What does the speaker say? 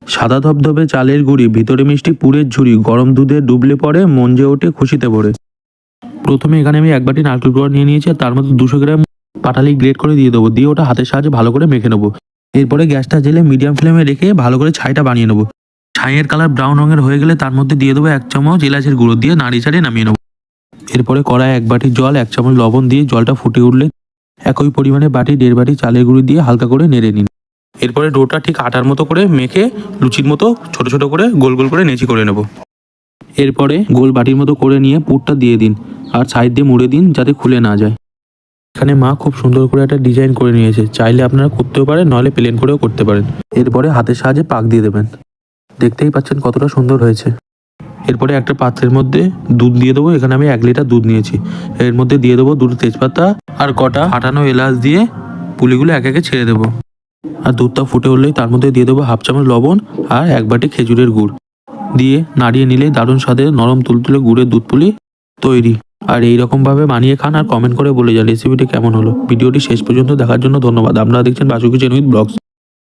সাদা ধবধবে চালের গুঁড়ি, ভিতরে মিষ্টি পুরের ঝুড়ি, গরম দুধে ডুবলে পরে মঞ্জে ওঠে খুশিতে ভরে। প্রথমে এখানে আমি 1 বাটি নারকেল কোড়া নিয়ে নিয়েছি আর তার মধ্যে 200 গ্রাম পাটালি গ্রেট করে দিয়ে দেবো। দিয়ে ওটা হাতের সাহায্যে ভালো করে মেখে নেবো। এরপরে গ্যাসটা জেলে মিডিয়াম ফ্লেমে রেখে ভালো করে ছাইটা বানিয়ে নেবো। ছাইয়ের কালার ব্রাউন রঙের হয়ে গেলে তার মধ্যে দিয়ে দেবো 1 চামচ এলাচের গুঁড়ো, দিয়ে নাড়িয়ে চাড়িয়ে নামিয়ে নেবো। এরপরে কড়ায় 1 বাটি জল, 1 চামচ লবণ দিয়ে জলটা ফুটে উঠলে একই পরিমাণে বাটি 1.5 বাটি চালের গুঁড়ি দিয়ে হালকা করে নেড়ে নিন। এরপরে ডোটা ঠিক আটার মতো করে মেখে লুচির মতো ছোট ছোট করে গোল গোল করে নেচি করে নেব। এরপরে গোল বাটির মতো করে নিয়ে পুরটা দিয়ে দিন আর সাইড দিয়ে মুড়ে দিন যাতে খুলে না যায়। এখানে মা খুব সুন্দর করে একটা ডিজাইন করে নিয়েছে, চাইলে আপনারা করতেও পারেন, নাহলে প্লেন করেও করতে পারেন। এরপরে হাতের সাহায্যে পাক দিয়ে দেবেন। দেখতেই পাচ্ছেন কতটা সুন্দর হয়েছে। এরপরে একটা পাত্রের মধ্যে দুধ দিয়ে দেবো। এখানে আমি 1 লিটার দুধ নিয়েছি। এর মধ্যে দিয়ে দেবো 2টো তেজপাতা আর কটা ফাটানো এলাচ দিয়ে পুলিগুলো একে একে ছেড়ে দেবো। আর দুধটা ফুটে উঠলেই তার মধ্যে দিয়ে দেবো 1/2 চামচ লবণ আর 1 বাটি খেজুরের গুড় দিয়ে নাড়িয়ে নিলেই দারুণ স্বাদের নরম তুলতুলে গুড়ের দুধ পুলি তৈরি। আর এইরকমভাবে বানিয়ে খান আর কমেন্ট করে বলে যান রেসিপিটি কেমন হলো। ভিডিওটি শেষ পর্যন্ত দেখার জন্য ধন্যবাদ। আপনারা দেখছেন বাসুকি চেন উইথ ব্লগস।